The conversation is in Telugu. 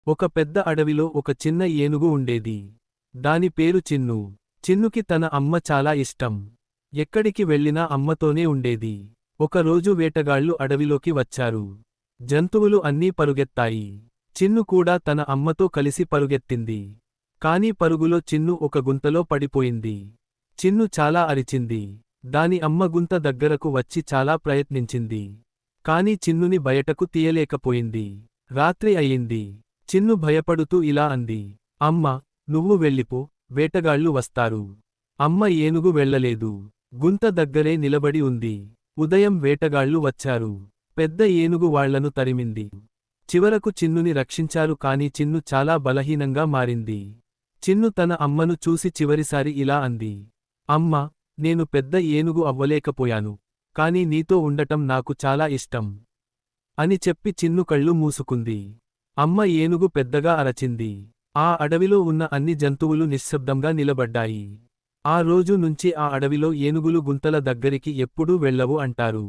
ఒక పెద్ద అడవిలో ఒక చిన్న ఏనుగు ఉండేది. దాని పేరు చిన్ను. చిన్నుకి తన అమ్మ చాలా ఇష్టం. ఎక్కడికి వెళ్ళినా అమ్మతోనే ఉండేది. ఒకరోజు వేటగాళ్ళు అడవిలోకి వచ్చారు. జంతువులు అన్నీ పరుగెత్తాయి. చిన్ను కూడా తన అమ్మతో కలిసి పరుగెత్తింది. కాని పరుగులో చిన్ను ఒక గుంతలో పడిపోయింది. చిన్ను చాలా అరిచింది. దాని అమ్మ గుంత దగ్గరకు వచ్చి చాలా ప్రయత్నించింది. కాని చిన్నుని బయటకు తీయలేకపోయింది. రాత్రి అయింది. చిన్ను భయపడుతూ ఇలా అంది. అమ్మా, నువ్వు వెళ్ళిపో, వేటగాళ్ళు వస్తారు. అమ్మ ఏనుగు వెళ్ళలేదు. గుంత దగ్గరే నిలబడి ఉంది. ఉదయం వేటగాళ్ళు వచ్చారు. పెద్ద ఏనుగు వాళ్లను తరిమింది. చివరకు చిన్నుని రక్షించారు కాని చిన్ను చాలా బలహీనంగా మారింది. చిన్ను తన అమ్మను చూసి చివరిసారి ఇలా అంది. అమ్మా, నేను పెద్ద ఏనుగు అవ్వలేకపోయాను. కాని నీతో ఉండటం నాకు చాలా ఇష్టం అని చెప్పి చిన్ను కళ్ళు మూసుకుంది. అమ్మ ఏనుగు పెద్దగా అరచింది. ఆ అడవిలో ఉన్న అన్ని జంతువులు నిశ్శబ్దంగా నిలబడ్డాయి. ఆ రోజు నుంచి ఆ అడవిలో ఏనుగులు గుంతల దగ్గరికి ఎప్పుడూ వెళ్ళవు అంటారు.